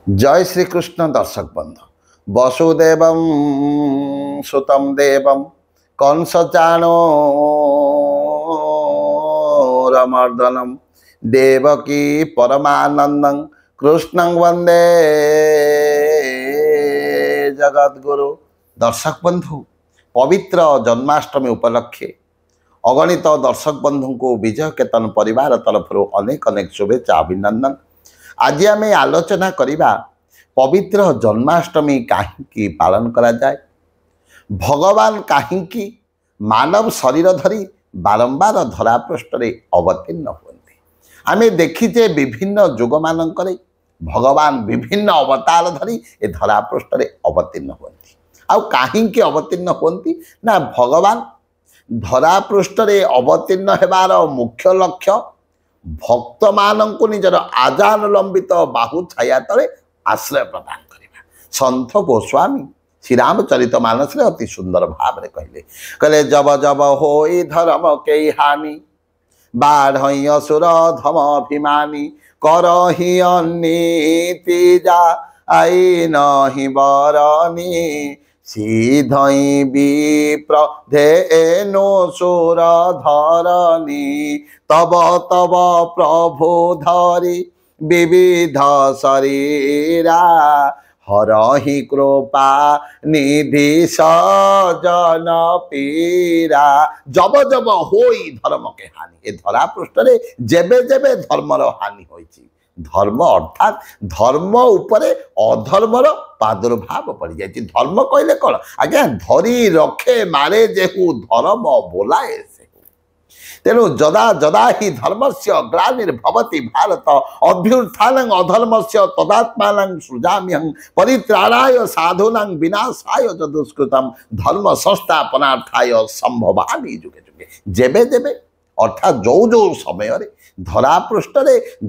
जय श्री कृष्ण दर्शक बंधु वसुदेव सुतम देव कंस चाणूरमर्दनम देवकी परमानंदं कृष्णं वंदे जगद्गुरु। दर्शक बंधु पवित्र जन्माष्टमी उपलक्षे अगणित दर्शक बंधु को विजय केतन परिवार तरफ अनेक अनेक शुभेच्छा अभिनंदन। आज आम आलोचना करवा पवित्र जन्माष्टमी कहीं पालन करा जाए, भगवान कहीं मानव शरीर धरी बारंबार धरापृष्ठ अवतीर्ण होती। आम देखीचे विभिन्न जुग मानक भगवान विभिन्न अवतार धरी ए धरापृष्ठ अवतीर्ण होती। आउ कहीं अवतीर्ण होती ना भगवान धरापृष्ठ अवतीर्ण होबार मुख्य लक्ष्य भक्त मानक निजर आजान लंबित बाहु छाया तले आश्रय प्रदान करवा। संत गोस्वामी श्रीरामचरित मानस अति सुंदर भाव में कहले जब जब होई धर्म के हानि बाढ़ई असुर धम अभिमानी करही अनीति जा आई नहीं बरनी सीधई विप्र धेनु सुर धरनी तब तब प्रभु धरी विविध शरीरा हरहि कृपा निधि सजन पीरा। जब जब होई धर्म के हानि, ए धरा पृष्ठ जेबे जेबे धर्मर हानि होइछि, धर्म अर्थात धर्म उपरे अधर्मर प्रादुर्भाव पड़ जाए। धर्म कहले कौन आज्ञा धरी रखे मारे जेहू धर्म बोलाए से। तेणु जदा जदा ही धर्म से ग्लानिर्भवति भारत अभ्युत्थानं अधर्मस्य तदात्मानं सृजाम्यहं परित्राणाय साधूनां विनाशाय च दुष्कृतं धर्म संस्थापनार्थाय संभवामि जुगे जुगे। जेबे जेबे अर्थात जो जो समय धरापृष्ठ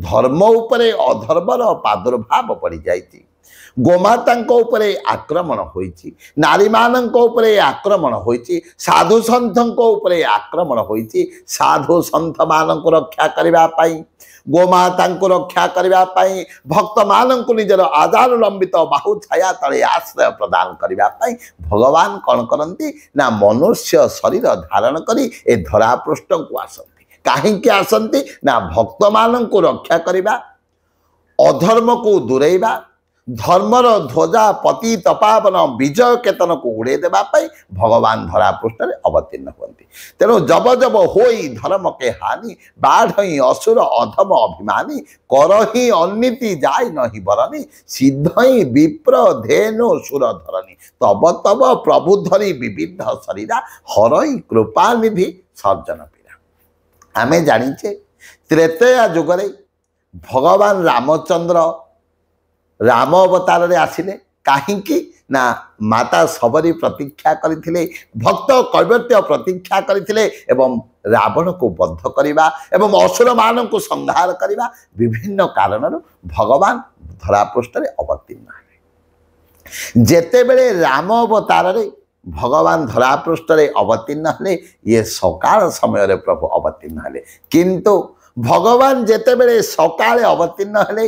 धर्म उपरे अधर्मर प्रादुर्भाव पड़ जाइछि, गोमाता आक्रमण होइछि, नारी मानक उपरे आक्रमण होइछि, साधु सन्थ उपरे आक्रमण होइछि। साधु सन्थ मानक रक्षा करबा पई, गोमाता रक्षा करबा पई, भक्त मानक निजर आधार लंबित बाहु छाया तले आश्रय प्रदान करबा पई भगवान कौन करंती ना मनुष्य शरीर धारण करी ए धरापृष्ठ को आसंती। कहीं आसंती ना भक्त मानक रक्षा करबा, अधर्म को दूरेबा, धर्मर ध्वजा पतित पावन विजय केतन को उड़े देवा भगवान धरापृष्ठ अवतीर्ण होती। तेणु जब जब होई धर्म के हानि बाढ़ई असुर अधम अभिमानी करही अनीति जाय नहीं बरनी सिद्धई विप्र धेनु सुर धरनी तब तब प्रभु धरी विविध शरीरा हरई कृपा निधि सर्जन पीड़ा। आमे जानिचे त्रेतया जुगरे भगवान रामचंद्र राम अवतार रे आसिले कहीं ना माता सबरी प्रतीक्षा करथिले, भक्त कैवर्त्य प्रतीक्षा करथिले एवं रावण को बद्ध करिबा एवं असुर मान को संहार करिबा विभिन्न कारण भगवान धरापृष्ठ अवतीर्ण हेले। जेते बेले राम अवतार रे भगवान धरापृष्ठ अवतीर्ण हेले ये सकाळ समय रे प्रभु अवतीर्ण हेले, किंतु भगवान जेते बेले सकाळे अवतीर्ण हेले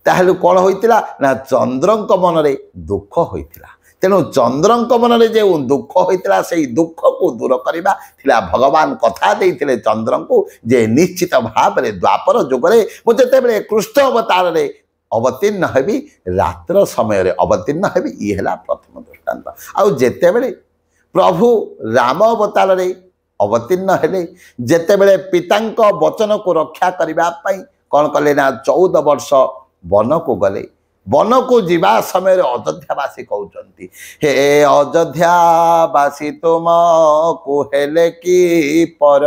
ताहले कौन होइतिला ना चंद्रंक मन रे दुख होइतिला। तेणु चंद्रंक मन रे जे दुख होइतिला सेई दुख को दूर करिबा थिला भगवान कथा देइतिले चंद्रं को जे निश्चित भाव रे द्वापर जुगरे मु जेते बेले कृष्ण अवतार रे अवतीर्ण हेबी रात्र समय रे अवतीर्ण हेबी। ई हला प्रथम दृष्टांत। आ जेते बेले प्रभु राम अवतार रे अवतीर्ण हेले जेते बेले पितांक वचन को रक्षा करिबा पई कोन कले ना 14 वर्ष वन को गले। वन को जीवा समय अयोध्यावासी कहते हे अयोध्यावासी तुम को हेले की पर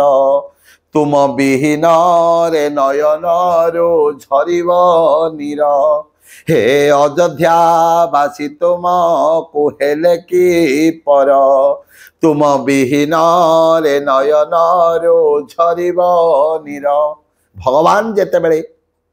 तुम विहीन रे नयन रो झरिब नीर। हे अयोध्यावासी तुम को हेले की पर तुम विहीन रे नयन रो झरिब नीर। भगवान जेते बेले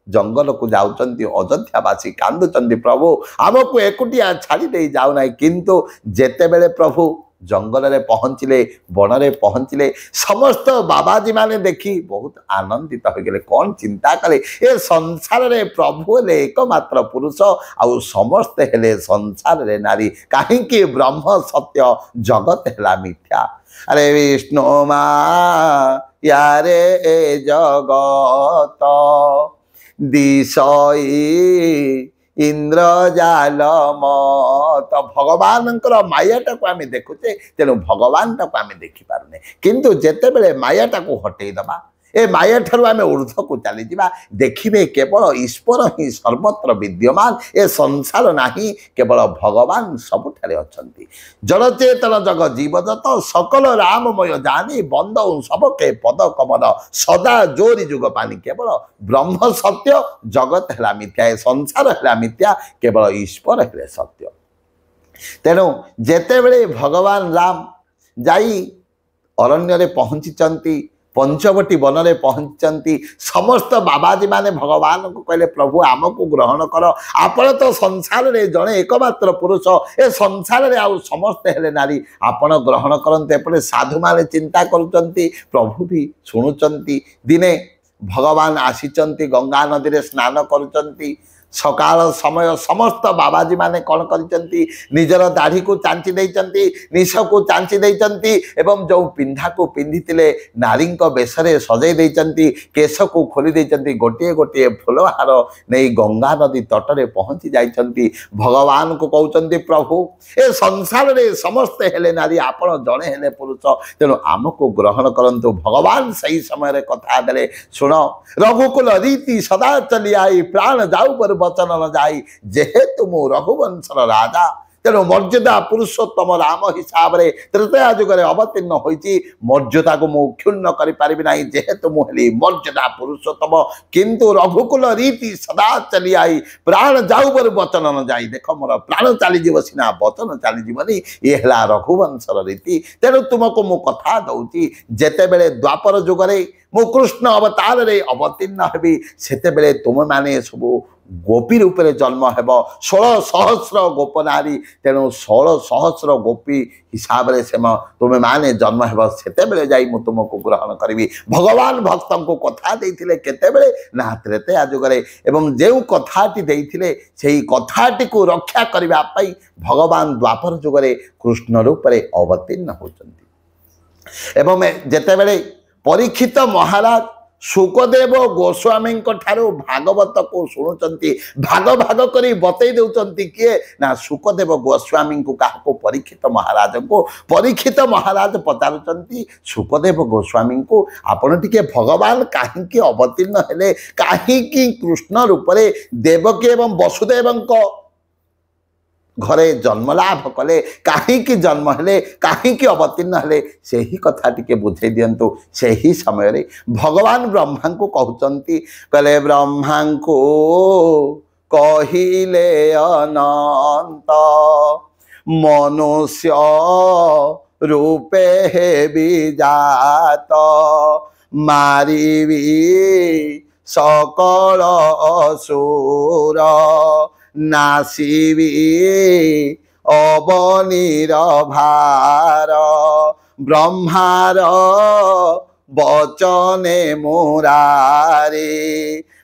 जंगल को जाउचंती अयोध्यावासी कांदुचंती प्रभु आमको एकुटिया छाड़ी दे जाऊ ना, किंतु जेते बेले प्रभु जंगल रे पहुँचले बन रे पहुँचले समस्त बाबाजी माने देखी बहुत आनंदित हो गए कौन चिंता कले ए संसार रे प्रभु हेले एकमात्र पुरुष आउ समस्त हेले संसार रे नारी कहीं ब्रह्म सत्य जगत हेला मिथ्या अरे विष्णु यारे जगत दिशई इंद्रजाल मत भगवान मायाटा को आम देखुचे तेणु भगवान टाक आम देखिपारे किंतु जेते बेले मायाटा को हटई दबा ए माया ठारू आम ऊर्ध्व को चली जावा देखिए केवल ईश्वर ही सर्वत्र विद्यमान ए संसार नाही केवल भगवान सबुठारे अछंती जड़चेतन जग जीवदत्त सकल राममय जानी बंद सबके पद कमल सदा जोरी जुग पानी केवल ब्रह्म सत्य जगत है मिथ्या ए संसार है मिथ्या केवल ईश्वर है सत्य तेणु जेते बेले भगवान राम जाई अरण्य रे पहुंची पंचवटी वन में पहुंचती समस्त बाबाजी माने भगवान को कहले प्रभु आमको ग्रहण कर आपण तो संसार रे जड़े एकमात्र पुरुष ए संसार रे आउ समस्त हेले नारी आपण ग्रहण करते एपटे साधु माने चिंता करुचंती प्रभु भी शुणुचंती दिने भगवान आसीचंती गंगा नदी रे स्नान करुचंती सकाल समय समस्त बाबाजी माने कौन करिचंती निजर दाढ़ी को चांची देइचंती निश को चांची देइचंती एवं जो पिंधा को पिंधितिले नारी बेशरे सजई देइचंती केश को खोली देइचंती गोटे गोटे फुलहार नहीं गंगा नदी तटरे पहुंची जाइचंती भगवान को कहउचंती प्रभु ए संसार रे समस्त हेले नारी आपण जणे हेले पुरुष तेणु आमको ग्रहण करंतु भगवान सही समय रे कथा देले सुन रघुकुल रीति सदा चली आई प्राण जाऊ पर वचन न जाई जेहेतु मु रघुवंशर राजा तेणु मर्यादा पुरुषोत्तम राम हिसाब रे त्रेता जुगरे अवतीर्ण होइची मर्यादा को मु क्षुण्ण करि पारिबि नाही जेहेतु मु हेली मर्यादा पुरुषोत्तम किंतु रघुकुल रीति सदा चली आई प्राण जाऊ पर वचन न जाई देख मोर प्राण चली जीव सिना वचन चली जीवनी ये हला रघुवंशर रीति तेणु तुमको मु कथा दउची जेते बेले द्वापर जुगरे मु कृष्ण अवतार रे अवतीर्ण हेबी सेते बेले तुम माने सबु गोपी रूप में जन्म हेब 16 सहस्र गोप नारी तेणु 16 सहस्र गोपी हिसाब से तुम्हें माने जन्म हेब से जाई मु तुमको ग्रहण करी भगवान भक्त को कथा देइथिले केतेबेले ना त्रेता जुगरे एवं जो कथाटी देइथिले सेही कथाटी को रक्षा करबा पई भगवान द्वापर जुगरे कृष्ण रूप में अवतीर्ण होचंती एवं जेतेबेले परीक्षित महाराज सुखदेव गोस्वामी भागवत को शुणुचंती भाग भाग करी बतई दउचंती किए ना सुखदेव गोस्वामी को क्या परीक्षित महाराज को परीक्षित महाराज पचारुचंती सुखदेव गोस्वामी को आपण टिके भगवान कहीं अवतीर्ण हेले कहीं कृष्ण रूप में देवकी एवं वसुदेव घरे जन्म लाभ कले कहीं जन्म हेले कहीं अवतीर्ण हेले से ही कथा टिके बुझे दिंतु से ही समय रे भगवान ब्रह्मा को कहते कहले ब्रह्मा को कहिले अनंत मनुष्य रूपे हे विजात मारिवी सकल असुर नासिवी अवनीर भार ब्रह्मार बचने मुरारे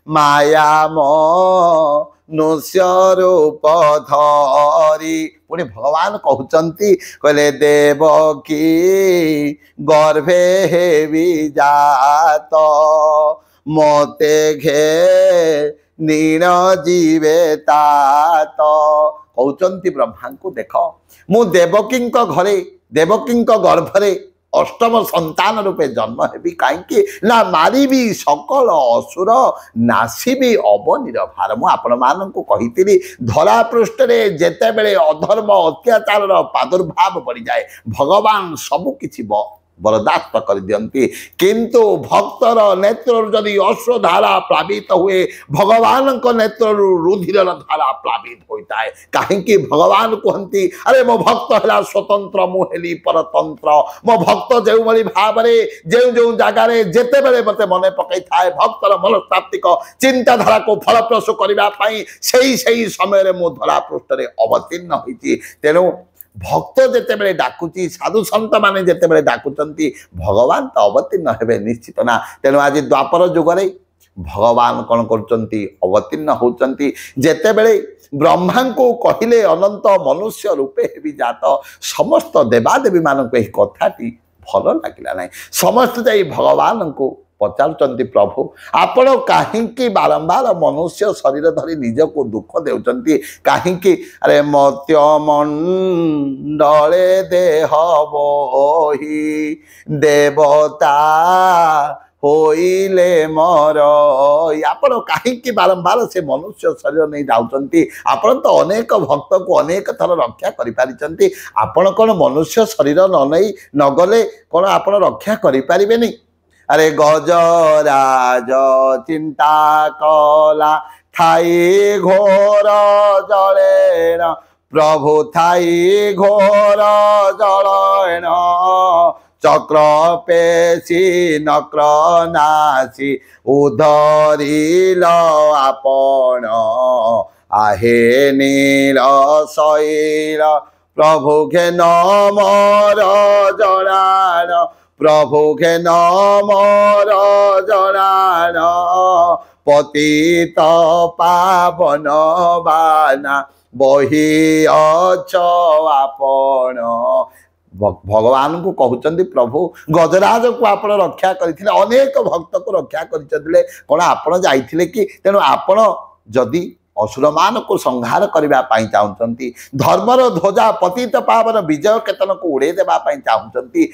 माया मनुष्य रूप धरी पुणी भगवान कहते कहले देवकी गर्भे हेवी जात मते घे नीण जीवे तात कहते ब्रह्मा को देख मु देवकी घरे देवकी गर्भरे अष्टम संतान रूपे जन्म हेबी कहीं ना मारिबी सकल असुर नासिबी अवनीर भार मु आपण मानकु कहितिली धरा पृष्ठ रे जेते बेले अधर्म अत्याचार प्रादुर्भाव बढ़ी जाए भगवान सबु किछि बरदास्त कर दियंती किंतु भक्तर नेत्र जदि अश्वधारा प्लावित हुए भगवान नेत्र रुधिर धारा प्लावित होता है कहीं भगवान कहती अरे मो भक्त है स्वतंत्र मुहेली परतंत्र मो भक्त जो भाव में जो जो जगार जिते बड़े मत मन पकई थाए भक्तर मनस्तात्विक चिंताधारा को फलप्रसू करने से ही समय मो धरा पृष्ठ अवतीर्ण होती तेणु भक्त जितेबले डाकुची साधु सन्त माने जितेबले डाकुचंती भगवान तो अवतीर्ण हेबे निश्चित ना। तेणु आज द्वापर जुगरे भगवान कौन करचंती अवतीर्ण होचंती। जेतेबेले ब्रह्मा को कहिले अनंत मनुष्य रूपे हेबी जात समस्त देवादेवी मानक एही कथाटी भल लागिला नाही। समस्त जाई भगवान को पचारुचंती प्रभु आपण काहींकी बारंबार मनुष्य शरीर धरी निज को दुख देउचंती काहींकी। अरे मत्य मंडले देह बोही देवता होइले मोर आपण कहीं बारंबार से मनुष्य शरीर नहीं जाऊँगी। आपण तो अनेक भक्त को अनेक थर रक्षा करें। आपण कौन मनुष्य शरीर न नहीं नगले कौन आपण रक्षा करें। अरे गजराज चिंता कला थाई घोर जलेन प्रभु थाई घोर जलेन चक्र पेशी नक्र नासी उधरिल आपण आहे नील शैल प्रभु घे नमर जड़ान प्रभु घे नमर जड़ान पतित पावन बाना बही अच आपण। भगवान को कहते प्रभु गजराज को आप रक्षा करते अनेक भक्त को रक्षा करते कौन आप जाइए कि तेणु आपण जदि असुर मान को संहार करने चाहते धर्मर ध्वजा पतित पावन विजय केतन को उड़े देवाई चाहते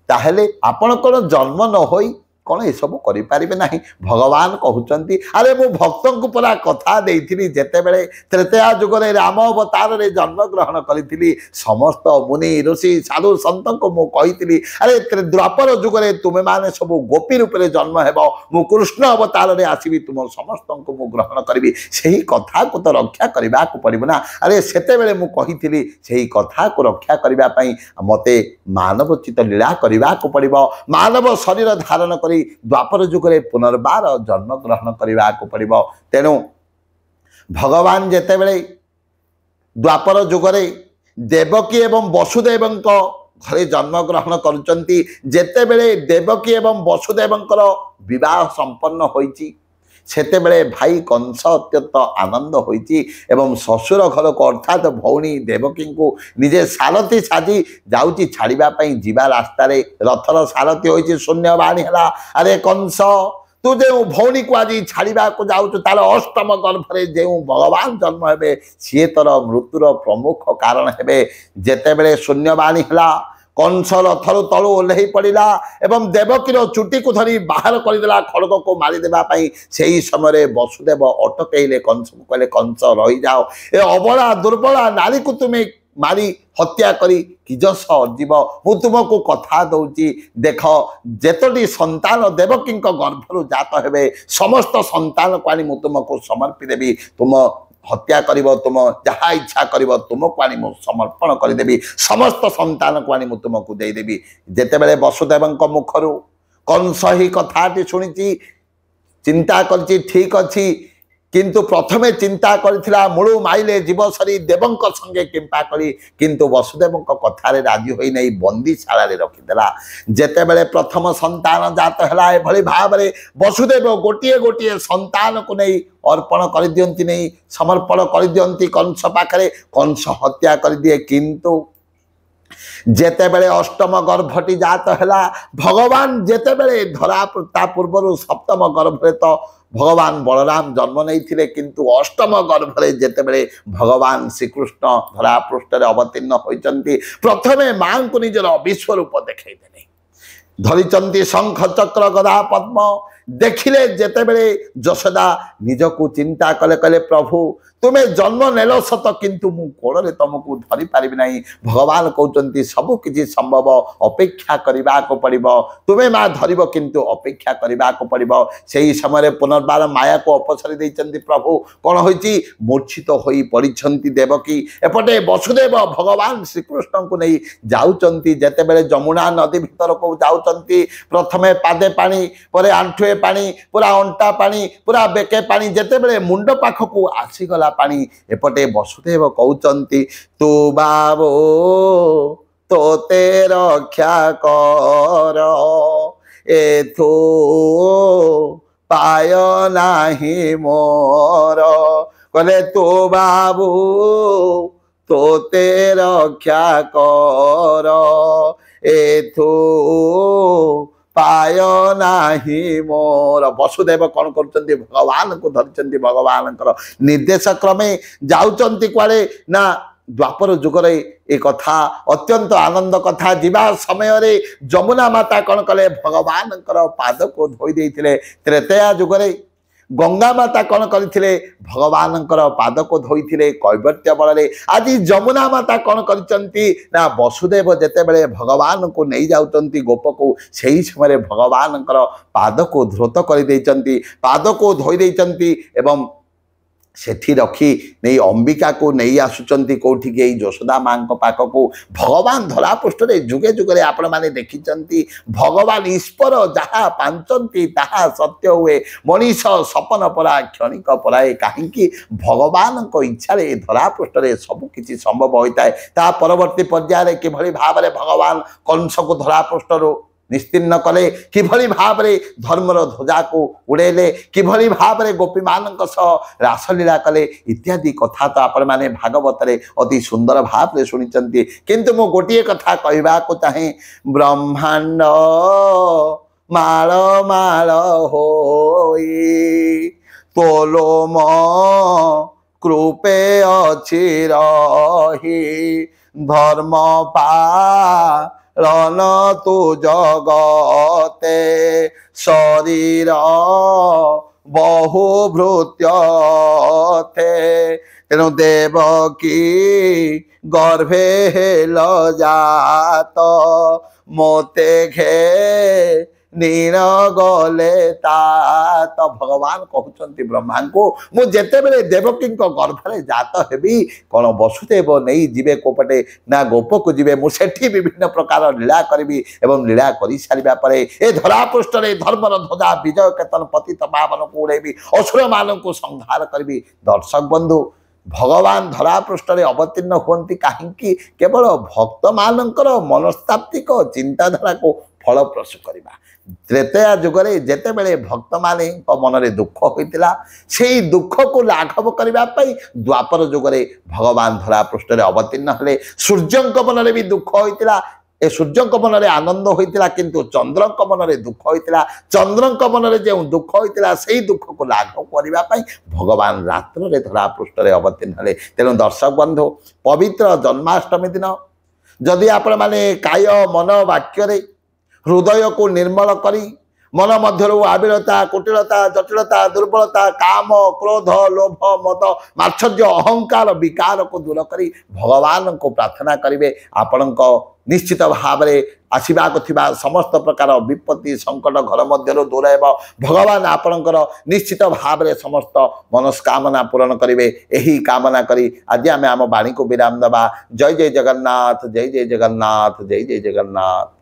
ताहले आपण कौन जन्म न होई कौन ये सब करें ना। भगवान कहते अरे मु भक्त को पूरा कथा देती जितेबले त्रेतया जुगरे राम अवतार रे जन्म ग्रहण करी समस्त मुनि ऋषि साधु सत को मुझी अरे द्वापर जुगरे तुम्हें माने सब गोपी रूप से जन्म हेब मु कृष्ण अवतार रे आसबि तुम समस्त को मु ग्रहण करी से कथा को तो रक्षा करने को पड़ो ना। अरे सेतेबेले मु कही से कथा को रक्षा करने मते मानवोचित लीला करने को पड़ो मानव शरीर धारण कर द्वापर जुगरे पुनर्बार जन्म ग्रहण करने को पड़ो। तेणु भगवान जेतेबेले द्वापर जुगरे देवकी एवं वसुदेव घरे जन्म ग्रहण करुचंती जेतेबेले देवकी एवं वसुदेव विवाह संपन्न होइची सेतेबेले भाई कंस अत्यंत आनंद होइची एवं ससुर घर को अर्थात भौणी देवकी को निजे सारथी साजी जाउची छाड़िबा पई जीवा रास्ता रे रथर सारथी होइची शून्यवाणी हला। अरे कंस तू जो भौणी को आज छाड़ा को जाऊँ तार अष्टम गर्भरे जो भगवान जन्म हे सी तोर मृत्युर प्रमुख कारण हे जेतेबेले शून्यवाणी हला कंस रथर तलु ओह्लई पड़ा एवं देवकीर चुटी को धरी बाहर करदेला खड़ग को मारिदेवाई से ही समय वसुदेव अटकईले कंस को कहले कंस रही जाओ ए अबला दुर्बला नारी को तुम्हें मारी हत्या करी किजस अर्जीव मु तुमको कथा दौची देख जेतोटी संतान देवकी गर्भरु जात हेबे समस्त संतान को आनी मु तुमको समर्पी देवी तुम हत्या करिब तुम जहाँ इच्छा करिब तुमको आनी मु समर्पण करदेवी समस्त संतान को आनी मु तुमको देदेवी। जेतेबेले वसुदेव मुखरु कंस ही कथाटी शुणी चिंता करची ठीक अच्छी किंतु प्रथमे चिंता करथिला मुळु माइले जीवसरी देवंक संगे किंपा करी किंतु वसुदेव कथारे राजी होई नहीं बंदीशाला रे रखिदेला। जेतेबेले प्रथम संतान जात हैला एभली भाबरे वसुदेव गोटिए गोटिए संतान को नहीं अर्पण कर दियंती नहीं समर्पण कर दियंती कंस पाखरे कंस हत्या कर दिए किंतु जेतेबेले अष्टम गर्भटी जात हैला भगवान जेतेबेले धरा ता पूर्व सप्तम गर्भरे तो भगवान बलराम जन्म नहीं थिले किंतु अष्टम गर्भरे जेतेबेले भगवान श्रीकृष्ण धरा पृष्ठ अवतीर्ण होइचंती प्रथमे मां को निजर विश्वरूप देखैदेले धरिचंती शंख चक्र गदा पद्म देखिले जेतेबेले यशोदा निजको चिंता कले कले प्रभु तुम्हें जन्म नेल सत किंतु मु कोड़े तुमको धरी पारि नहीं भगवान कहते सबू किसी संभव अपेक्षा करने को पड़ो तुम्हें माँ धरब किंतु अपेक्षा करने को पड़ो से ही समय पुनर्बार माया को अपसरी देते प्रभु कौन हो मूर्छित हो पड़ी देवकी एपटे वसुदेव भगवान श्रीकृष्ण को नहीं जाऊँच जेतेबेले जमुना नदी भीतर को जाऊँच प्रथमे पादे पानी पर आंठुए पानी पूरा अंटा पानी पूरा बेके पानी जेतेबेले मुंड पाखक आसीगला पानी एपटे वसुदेव कहउचंती तू बाबू तोते रक्षा कर एथु पाय नाही मोर कहले तू बाबू तोते रक्षा कर एथु पाय नाही मोर। वसुदेव कौन कर भगवान को धरचंती भगवान निर्देश क्रमे जाउचंती कुआड़े ना द्वापर जुगर ए कथा अत्यंत आनंद कथा जीवा समय रे जमुना माता कौन कले भगवान पाद को धोई देइथिले। त्रेतया जुगरे गंगा माता कौन करथिले भगवान पाद को धोइथिले कैवर्त्य बल आज जमुना माता कौन करचंती ना वसुदेव जेतेबेले भगवान को नहीं जाउचंती गोप को सही समय भगवान पाद को धृत कर देइचंती पाद को धोई देइचंती एवं सेठी रखी नहीं अंबिका को नहीं आसुचंती कोठी के यशोदा मां पाख को भगवान धरा पृष्ठ रे जुगे जुगे आपण माने देखिचंती भगवान ईश्वर जहाँ पांचंती ताहा सत्य हुए मनीष सपन परा क्षणिक पराए कहीं भगवान को इच्छा रे धरा पृष्ठ रे सब किछि संभव होता है। ता परवर्ती पर्याय किभली भाव में भगवान कंस को धरा पृष्ठ निस्तीर्ण कले किभली भाव में धर्मर ध्वजा को उड़ेले किभली भाव में गोपी मान रासलीला कले इत्यादि कथा तो आपण माने भागवत रे अति सुंदर भाव में शुणी किंतु मो गोटे कथा कहवा को चाहे ब्रह्मांड माल माल होई तोलोम कृपे अछि रही धर्म पा लन तु जगते शरीर बहुभृत्य थे तेणु देवकी गर्भे हेल जात मोते घे नीण गले ता तो भगवान कहते ब्रह्मा को मु जेते बेले देवकी गर्भरे जात हेबी कौन वसुदेव नहीं जीवे कोपटे ना गोप को जीवे मु सेठी विभिन्न प्रकार लीला करी एवं लीला कर सारा पर ए धरा पृष्ठ धर्मर ध्वजा विजय केतन पतित पावन को उड़ेबी असुर मान को संहार करी। दर्शक बंधु भगवान धरा पृष्ठ अवतीर्ण हुंती कहीं केवल भक्त मानकर मनस्तात्विक चिंताधारा को फलप्रसू करवा। त्रेतया जुगरे जेते बेले भक्त माने मन में दुख होता से दुख को लाघव करने द्वापर जुगरे भगवान धरा पृष्ठ अवतीर्ण हेले। सूर्य मन में भी दुख होता ए सूर्य मन में आनंद होता किंतु चंद्र मन में दुख होता चंद्र मन में जो दुख होता से दुख को लाघव करने भगवान रात्र में धरा पृष्ठ अवतीर्ण हेले। तेणु दर्शक बंधु पवित्र जन्माष्टमी दिन जदि आपण माने काय मन वाक्य हृदय को निर्मल करी मन मध्य आबिलता कुटिलता जटिलता दुर्बलता काम क्रोध लोभ मद मात्सर्य अहंकार विकार को दूर करी भगवान को प्रार्थना करेंगे आपण निश्चित भाव में आसवाक समस्त प्रकार विपत्ति संकट घर मध्य दूर भगवान आपणकर निश्चित भाव में समस्त मनस्कामना पूरण करेंगे। यही कामना करी आज आम आम वाणी को विराम दबा। जय जय जगन्नाथ जय जय जगन्नाथ जय जय जगन्नाथ।